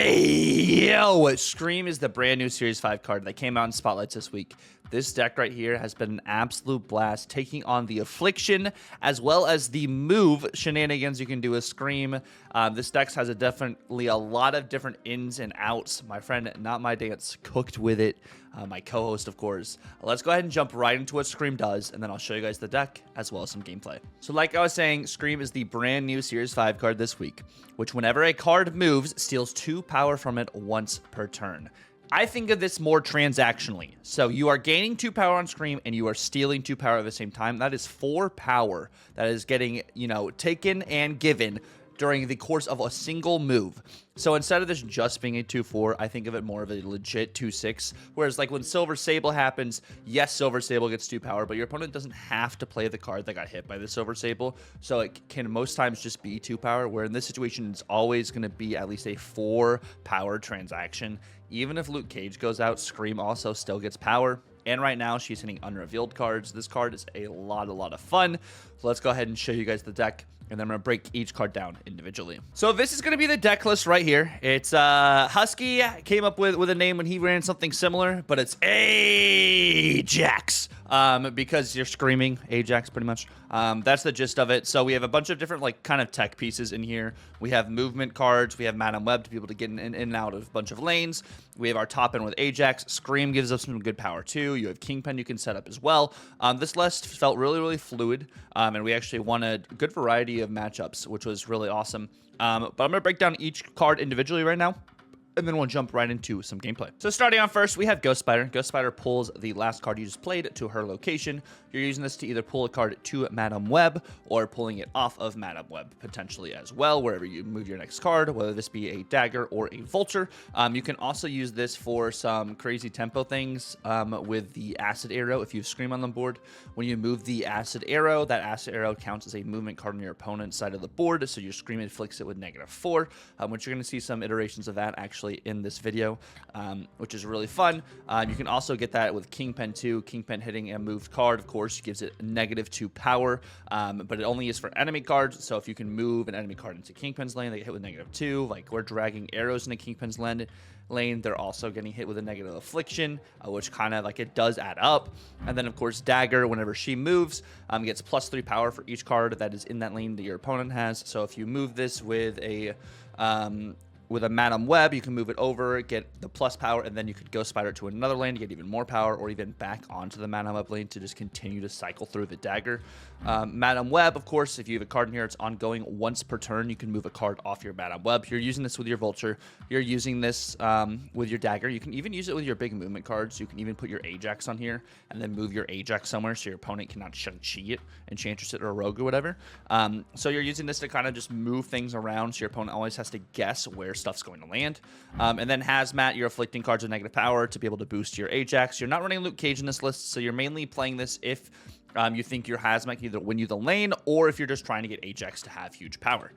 Yo, Scream is the brand new Series 5 card that came out in Spotlights this week. This deck right here has been an absolute blast, taking on the Affliction as well as the move shenanigans you can do with Scream. This deck has definitely a lot of different ins and outs. My friend notmydance cooked with it, my co-host, of course. Let's go ahead and jump right into what Scream does, and then I'll show you guys the deck as well as some gameplay. So like I was saying, Scream is the brand new Series 5 card this week, which whenever a card moves, steals 2 power from it once per turn. I think of this more transactionally. So you are gaining 2 power on Scream and you are stealing 2 power at the same time. That is 4 power that is getting, taken and given during the course of a single move. So instead of this just being a 2-4, I think of it more of a legit 2-6. Whereas like when Silver Sable happens, yes, Silver Sable gets 2 power, but your opponent doesn't have to play the card that got hit by the Silver Sable. So it can most times just be 2 power, where in this situation, it's always going to be at least a 4 power transaction. Even if Luke Cage goes out, Scream also still gets power. And right now, she's hitting unrevealed cards. This card is a lot of fun. So let's go ahead and show you guys the deck, and then I'm going to break each card down individually. So this is going to be the deck list right here. It's Husky came up with a name when he ran something similar, but it's Ajax, because you're screaming Ajax pretty much. That's the gist of it. So we have a bunch of different kind of tech pieces in here. We have movement cards. We have Madam Web to be able to get in and out of a bunch of lanes. We have our top end with Ajax. Scream gives us some good power too. You have Kingpin you can set up as well. This list felt really fluid, and we actually won a good variety of matchups, which was really awesome. But I'm going to break down each card individually right now, and then we'll jump right into some gameplay. So starting on first, we have Ghost Spider. Ghost Spider pulls the last card you just played to her location. You're using this to either pull a card to Madam Web or pulling it off of Madam Web potentially as well, wherever you move your next card, whether this be a dagger or a vulture. You can also use this for some crazy tempo things with the acid arrow. If you have Scream on the board, when you move the acid arrow, that acid arrow counts as a movement card on your opponent's side of the board, so your Scream inflicts it with -4, which you're going to see some iterations of that actually in this video, which is really fun. You can also get that with Kingpin too. Kingpin hitting a moved card, of course, gives it -2 power, but it only is for enemy cards. So if you can move an enemy card into Kingpin's lane, they get hit with -2. Like we're dragging arrows into Kingpin's lane, they're also getting hit with a negative affliction, which kind of it does add up. And then of course Dagger, whenever she moves, gets +3 power for each card that is in that lane that your opponent has. So if you move this with a Madam Web, you can move it over, get the plus power, and then you could Ghost Spider to another lane to get even more power, or even back onto the Madam Web lane to just continue to cycle through the dagger. Madam Web, of course, if you have a card in here, it's ongoing once per turn. You can move a card off your Madam Web. You're using this with your Vulture. You're using this with your dagger. You can even use it with your big movement cards. You can even put your Ajax on here and then move your Ajax somewhere so your opponent cannot Shang-Chi it, Enchantress it, or Rogue or whatever. So you're using this to kind of just move things around so your opponent always has to guess where stuff's going to land. And then Hazmat, you're afflicting cards with negative power to be able to boost your Ajax. You're not running Luke Cage in this list, so you're mainly playing this if you think your Hazmat can either win you the lane, or if you're just trying to get Ajax to have huge power.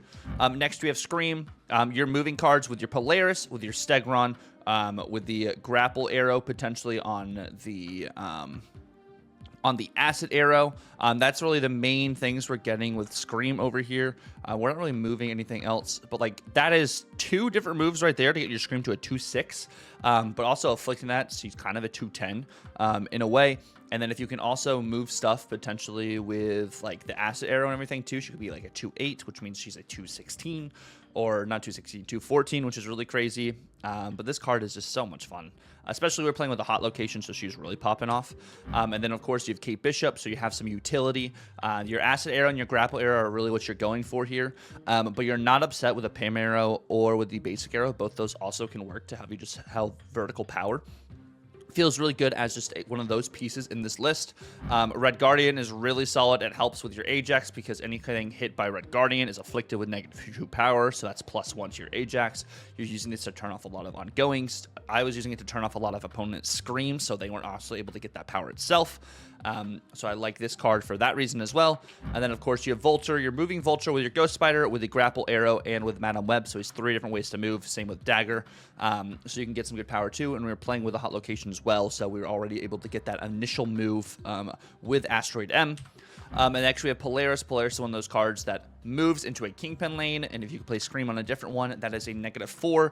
Next, we have Scream. You're moving cards with your Polaris, with your Stegron, with the grapple arrow potentially on the acid arrow. That's really the main things we're getting with Scream over here. We're not really moving anything else, but that is 2 different moves right there to get your Scream to a 2-6, but also afflicting that, so he's kind of a 2-10 in a way. And then if you can also move stuff potentially with the acid arrow and everything too, she could be a 2-8, which means she's a 2-16, or not 2-16, 2-14, which is really crazy. But this card is just so much fun, especially we're playing with a hot location, so she's really popping off. And then of course you have Kate Bishop, so you have some utility. Your acid arrow and your grapple arrow are really what you're going for here, but you're not upset with a Pam arrow or with the basic arrow. Both those also can work to have you just have vertical power. Feels really good as just one of those pieces in this list. Red Guardian is really solid. It helps with your Ajax because anything hit by Red Guardian is afflicted with -2 power, so that's +1 to your Ajax. You're using this to turn off a lot of ongoings. I was using it to turn off a lot of opponents' Screams, so they weren't also able to get that power itself. So I like this card for that reason as well. And then of course you have Vulture. You're moving Vulture with your Ghost Spider, with the grapple arrow, and with Madam Web, so he's 3 different ways to move. Same with Dagger, so you can get some good power too. And we were playing with a hot location as well, so we were already able to get that initial move with Asteroid M. And next we have Polaris. Polaris is one of those cards that moves into a Kingpin lane, and if you can play Scream on a different one, that is a -4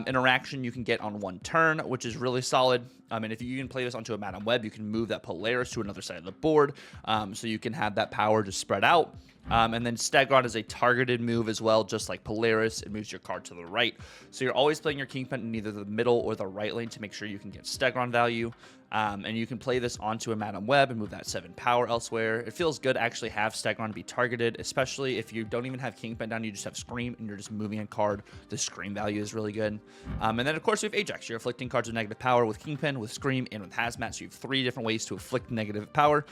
interaction you can get on one turn, which is really solid. And if you can play this onto a Madam Web, you can move that Polaris to another side of the board, so you can have that power to spread out. And then Stegron is a targeted move as well, just like Polaris. It moves your card to the right. So you're always playing your Kingpin in either the middle or the right lane to make sure you can get Stegron value. And you can play this onto a Madam Web and move that 7 power elsewhere. It feels good to actually have Stegron be targeted, especially if you don't even have Kingpin down, you just have Scream, and you're just moving a card. The Scream value is really good. And then, of course, we have Ajax. You're afflicting cards with negative power with Kingpin, with Scream, and with Hazmat. So you have 3 different ways to afflict negative power.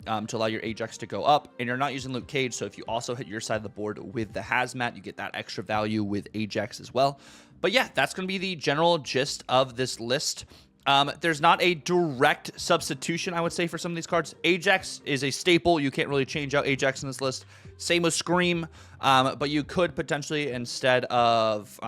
To allow your Ajax to go up, and you're not using Luke Cage, so if you also hit your side of the board with the Hazmat, you get that extra value with Ajax as well. But yeah, that's going to be the general gist of this list. There's not a direct substitution, I would say, for some of these cards. Ajax is a staple. You can't really change out Ajax in this list. Same with Scream, but you could potentially, instead of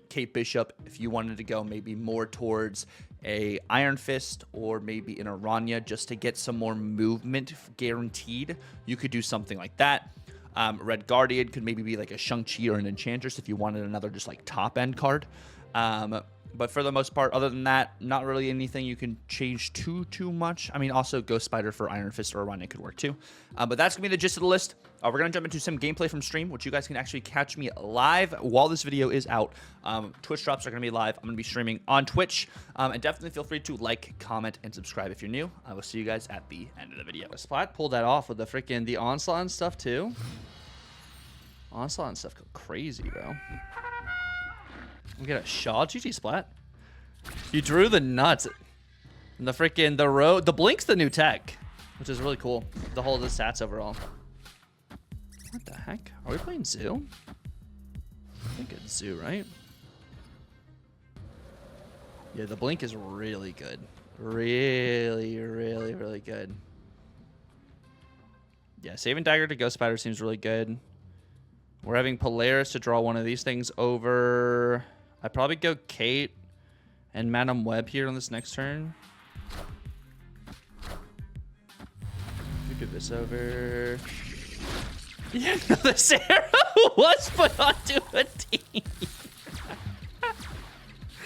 Kate Bishop, if you wanted to go maybe more towards a Iron Fist or maybe an Aranya just to get some more movement guaranteed, you could do something like that. Red Guardian could maybe be like a Shang-Chi or an Enchantress if you wanted another just like top-end card. But for the most part, other than that, not really anything you can change too much. I mean, also Ghost Spider for Iron Fist or Aranya could work too. But that's going to be the gist of the list. We're going to jump into some gameplay from stream, which you guys can actually catch me live while this video is out. Twitch drops are going to be live. I'm going to be streaming on Twitch. And definitely feel free to like, comment, and subscribe if you're new. I will see you guys at the end of the video. Splat pulled that off with the Onslaught and stuff too. Onslaught and stuff go crazy, bro. We get a Shaw. GG Splat. You drew the nuts. And the Blink's the new tech, which is really cool. The whole of the stats overall. What the heck? Are we playing Zoo? I think it's Zoo, right? Yeah, the Blink is really good. Really good. Yeah, Saving Dagger to Ghost Spider seems really good. We're having Polaris to draw one of these things over. I'd probably go Kate and Madam Web here on this next turn. We do this over. Yeah, no, the Sarah was put onto a team.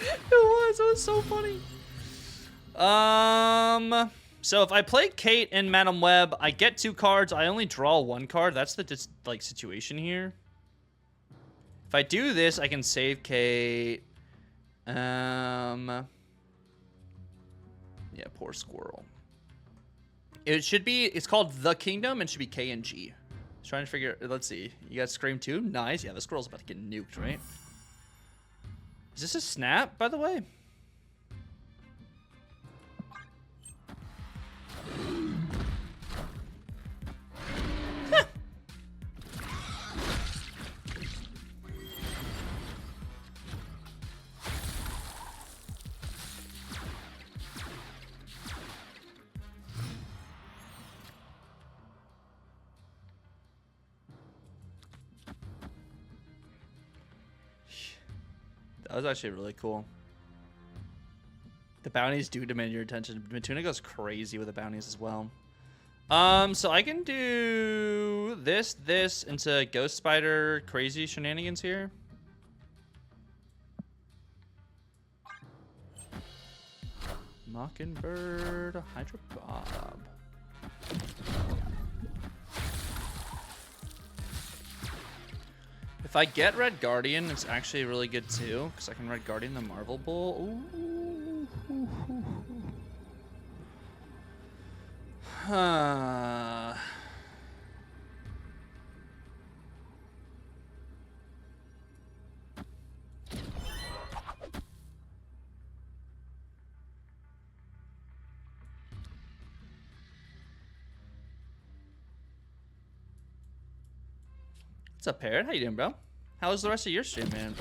It was so funny. So if I play Kate and Madam Web, I get 2 cards. I only draw 1 card. That's the situation here. If I do this, I can save Kate. Yeah, poor squirrel. It's called The Kingdom, and should be K and G. Trying to figure, let's see. You got Scream 2? Nice. Yeah, the squirrel's about to get nuked, right? Is this a snap, by the way? That was actually really cool. The bounties do demand your attention. Matuna goes crazy with the bounties as well. So I can do this into Ghost Spider crazy shenanigans here. Mockingbird, Hydra Bob. If I get Red Guardian, it's actually really good too, because I can Red Guardian the Marvel Bull. Ooh. Huh. What's up, Parrot? How you doing, bro? How was the rest of your stream, man?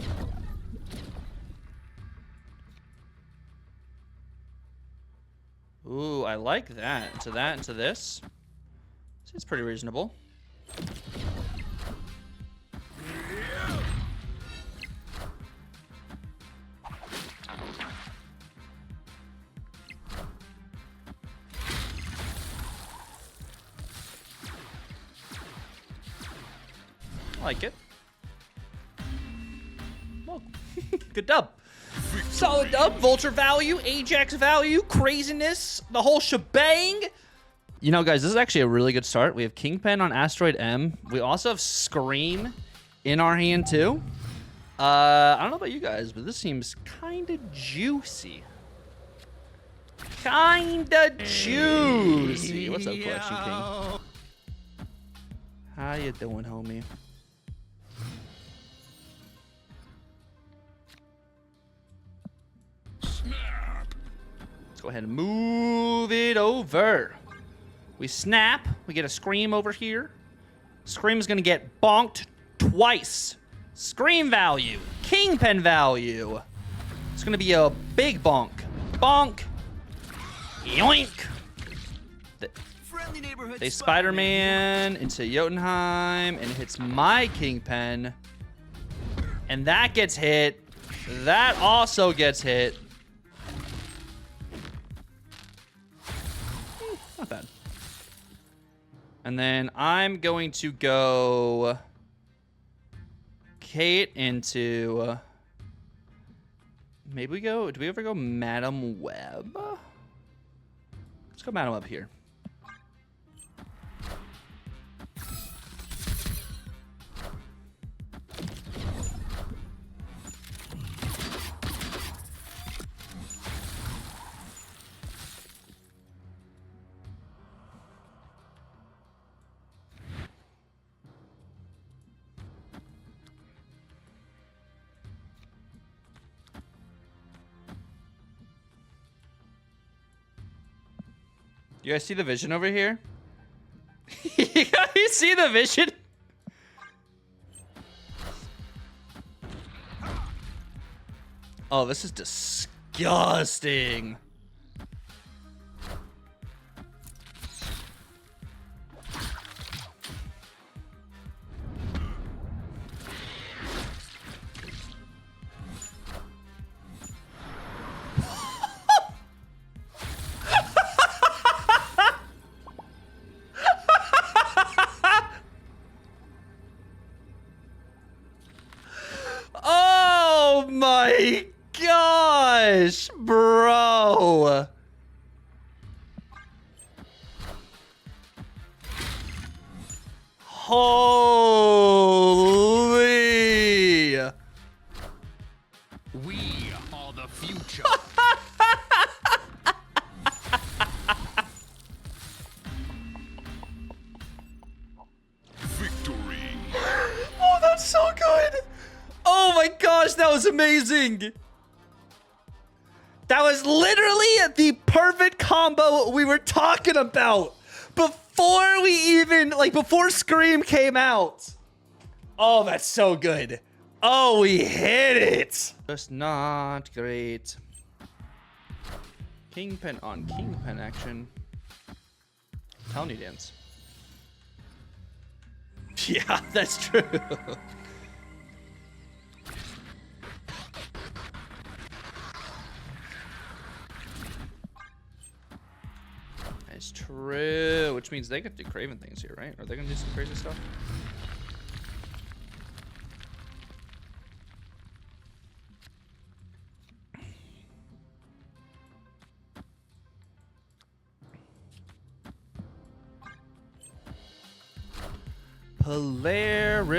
Ooh, I like that. Into that, into this. Seems pretty reasonable. Like it. Well, good dub. Solid dub. Vulture value, Ajax value, craziness, the whole shebang. You know, guys, this is actually a really good start. We have Kingpin on Asteroid M. We also have Scream in our hand, too. I don't know about you guys, but this seems kind of juicy. Kinda juicy. What's up, Collection King? How you doing, homie? Snap. Let's go ahead and move it over. We snap. We get a Scream over here. Scream's gonna get bonked twice. Scream value. Kingpin value. It's gonna be a big bonk. Bonk. Yoink. They Spider-Man into Jotunheim and hits my Kingpin. And that gets hit. That also gets hit. Not bad. And then I'm going to go Kate into maybe we go, do we ever go Madam Web? Let's go Madam Web here. You guys see the vision over here? You guys see the vision? Oh, this is disgusting. Oh my gosh, bro. Holy. We are the future. Victory. Oh, that's so good. Oh my gosh, that was amazing. That was literally the perfect combo we were talking about before we even, like, before Scream came out. Oh, that's so good. Oh, we hit it. Just not great. Kingpin on Kingpin action. Telling you, Dance. Yeah, that's true. It's true, which means they could do Craven things here, right? Are they gonna do some crazy stuff? Polaris!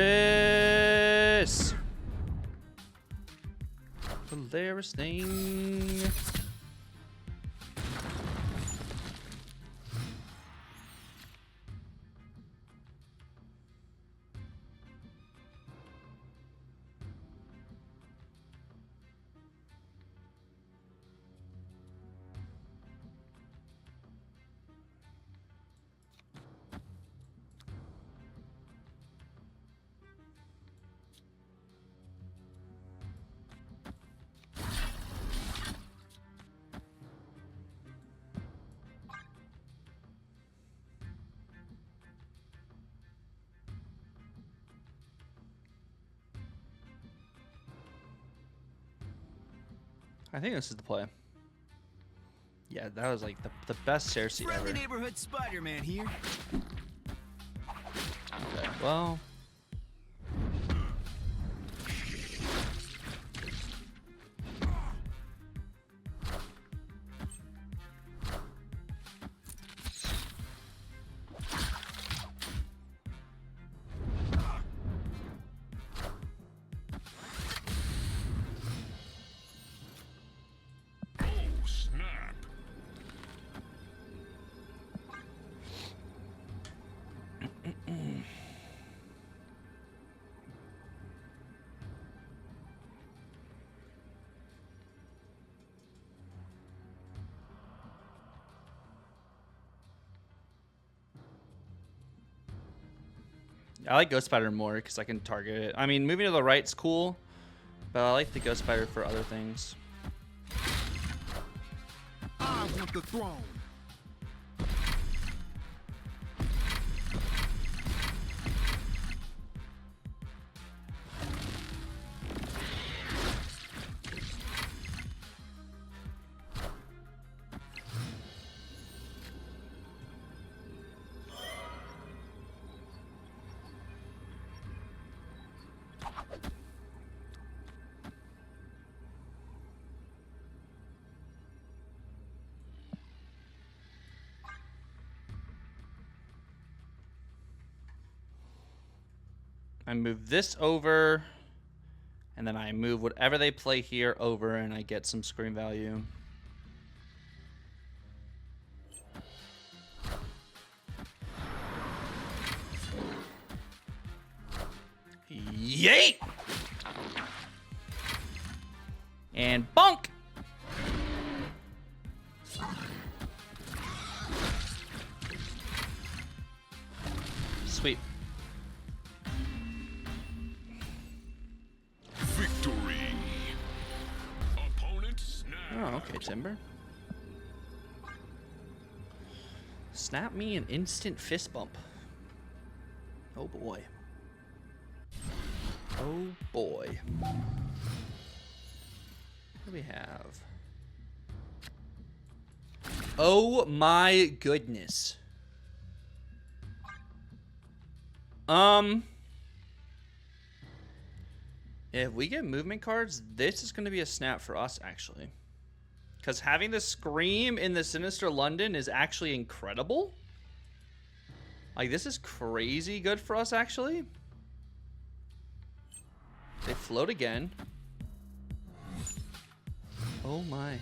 Polaris thing. I think this is the play. Yeah, that was like the best Cersei ever. Friendly neighborhood Spider-Man here. Okay, well, I like Ghost Spider more because I can target it. I mean, moving to the right's cool, but I like the Ghost Spider for other things. I want the throne. I move this over, and then I move whatever they play here over, and I get some screen value. Yeet! And bonk! Sweet. Victory. Opponent snap. Oh, okay, Timber. Snap me an instant fist bump. Oh boy. Oh boy. What do we have? Oh my goodness. If we get movement cards, this is going to be a snap for us, actually. Because having the Scream in the Sinister London is actually incredible. Like, this is crazy good for us, actually. They float again. Oh my.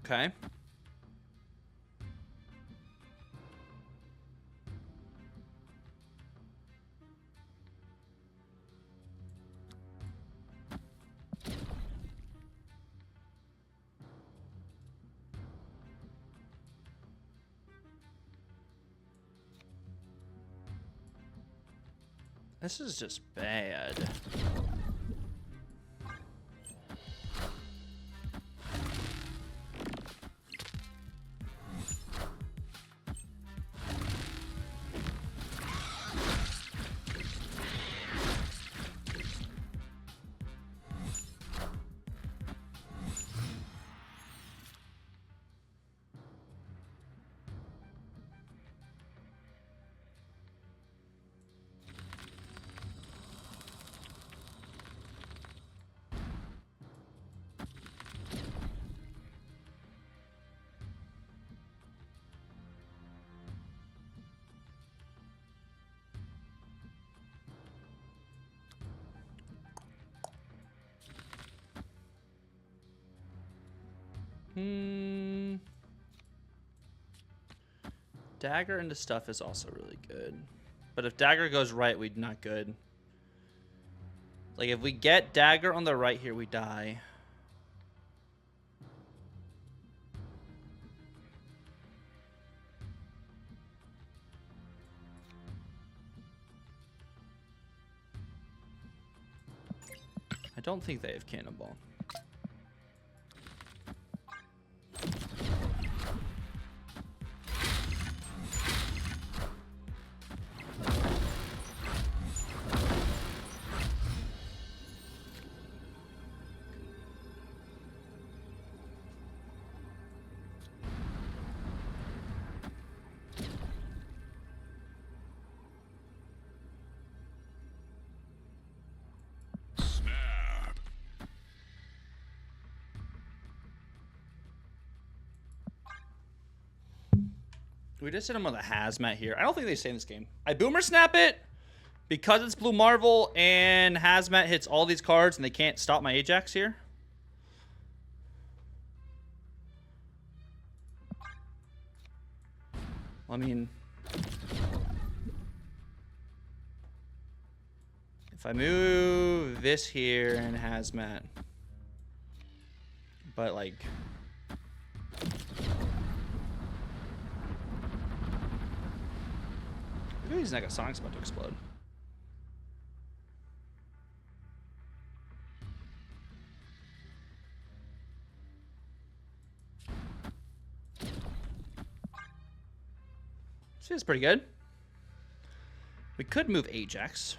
Okay. This is just bad. Dagger into stuff is also really good. But if Dagger goes right, we're not good. Like, if we get Dagger on the right here, we die. I don't think they have Cannonball. Snap. We just hit him with a hazmat here. I don't think they stay in this game. I boomer snap it, Because it's Blue Marvel and Hazmat hits all these cards and they can't stop my Ajax here. I mean, if I move this here and Hazmat, but like, maybe his Negasonic's about to explode. This is pretty good. We could move Ajax.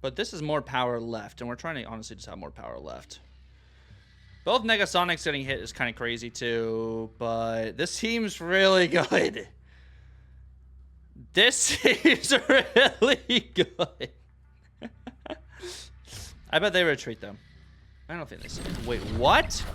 But this is more power left, and we're trying to honestly just have more power left. Both Negasonics getting hit is kind of crazy too, but this seems really good. This seems really good. I bet they retreat though. I don't think they see it. Wait, what?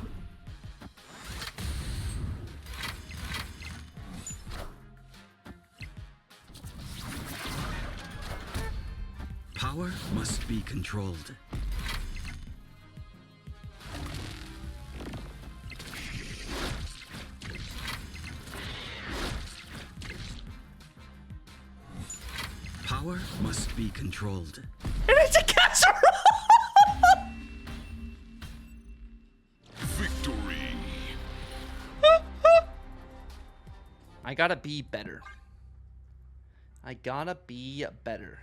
Power must be controlled. Power must be controlled. And it's a casserole! Victory. I gotta be better. I gotta be better.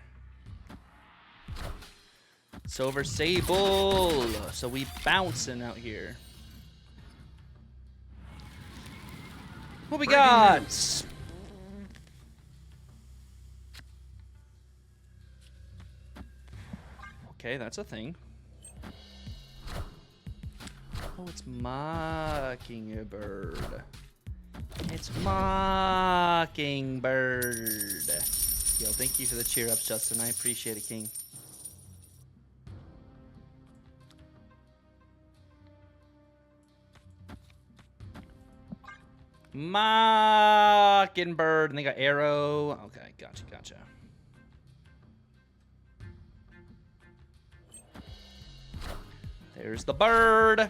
Silver Sable. So we bouncing out here. What we got? Okay, that's a thing. Oh, it's Mockingbird. It's Mockingbird. Yo, thank you for the cheer ups, Justin. I appreciate it, King. Mockingbird, and they got arrow. Okay, gotcha, gotcha. There's the bird.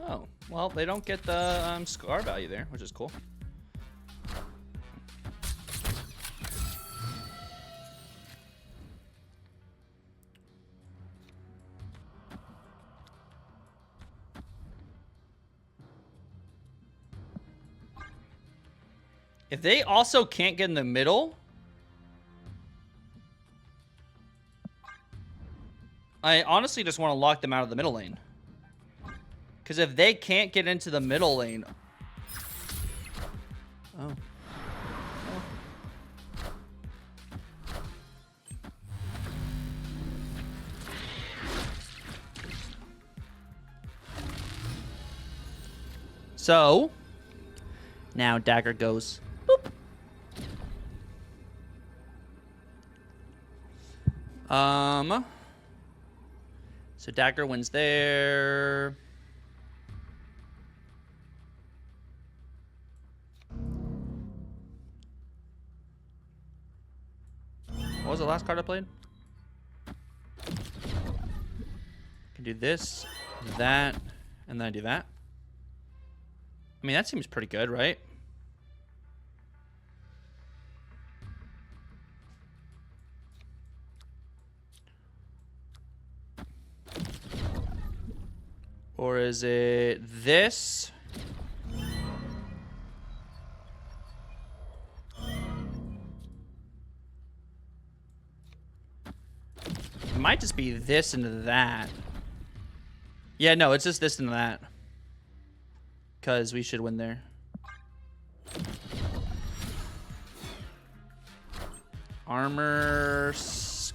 Oh, well, they don't get the scar value there, which is cool. If they also can't get in the middle, I honestly just want to lock them out of the middle lane. Because if they can't get into the middle lane... Oh. So, now Dagger goes... Boop. So Dagger wins there... What was the last card I played? Can do this, that, and then I do that. I mean, that seems pretty good, right? Or is it this? It might just be this into that. Yeah, no, it's just this into that. Because we should win there. Armor, Scar.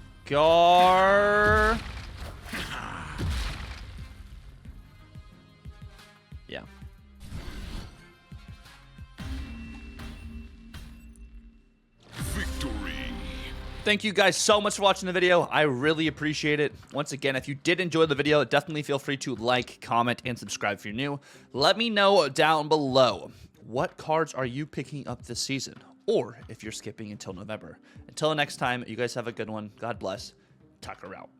Yeah. Victory. Thank you guys so much for watching the video. I really appreciate it. Once again, if you did enjoy the video, definitely feel free to like, comment, and subscribe if you're new. Let me know down below, what cards are you picking up this season? Or if you're skipping until November. Until next time, you guys have a good one. God bless. Tucker out.